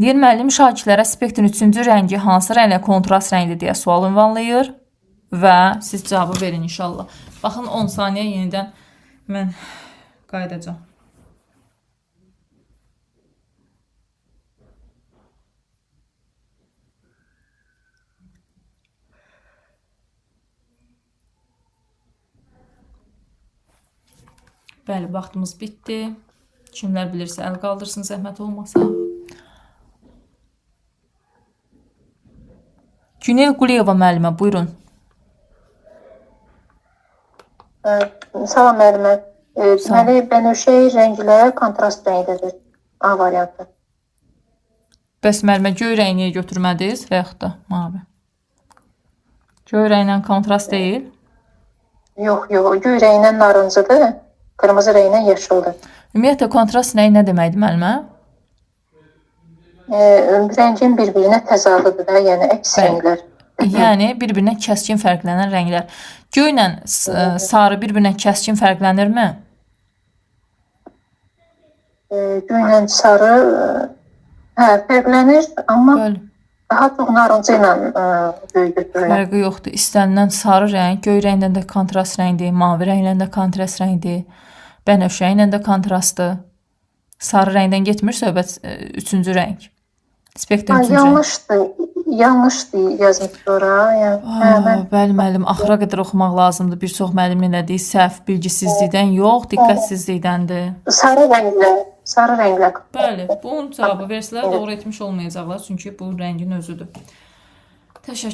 Deyir müəllim şagirdlərə spektrin 3-cü rəngi hansı rənglə kontrast rəngli deyə sual ünvanlayır və siz cavabı verin inşallah. Baxın 10 saniyə yenidən mən qayıdacağam. Bəli, vaxtımız bitdi. Kimlər bilirsə əl qaldırsın, zəhmət olmasa. Günel Quliyeva müəllimə, buyurun. Salam müəllimə. Deməli, bənövşəyi rənglə kontrast rəngdədir. A variantı. Bəs müəllimə göy rəng niyə götürmədiniz və yaxud da mavi? Göy rənglə kontrast deyil. Yox, göy rənglə narıncıdır, qırmızı rənglə yaşıldır. Ümumiyyətlə kontrast rəng nə deməkdir müəllimə? Rəngin bir-birinə təzadıdır da, yəni əks rənglər. Yəni bir-birinə kəskin fərqlənən rənglər. Göylə sarı bir-birinə kəskin fərqlənirmi? Göylə sarı fərqlənir, amma daha çox narıncı ilə göy götürülür. Fərqi yoxdur. İstənilən sarı rəng, göy rənglə də kontrast rəngdir, mavi rənglə də kontrast rəngdir, bənövşə ilə də kontrastdır. Sarı rəngdən getmir söhbət 3-cü rəng. Spektrum 3-cü. Yanlışdır yazmış ora. Bəli müəllim, axıra qədər oxumaq lazımdır. Bir çox müəllim nə deyir? Səhv bilgisizlikdən yox, diqqətsizlikdəndir. Sarı rənglə. Bəli, bunun cavabı versələr doğru etmiş olmayacaqlar, çünki bu rəngin özüdür. Təşəkkür.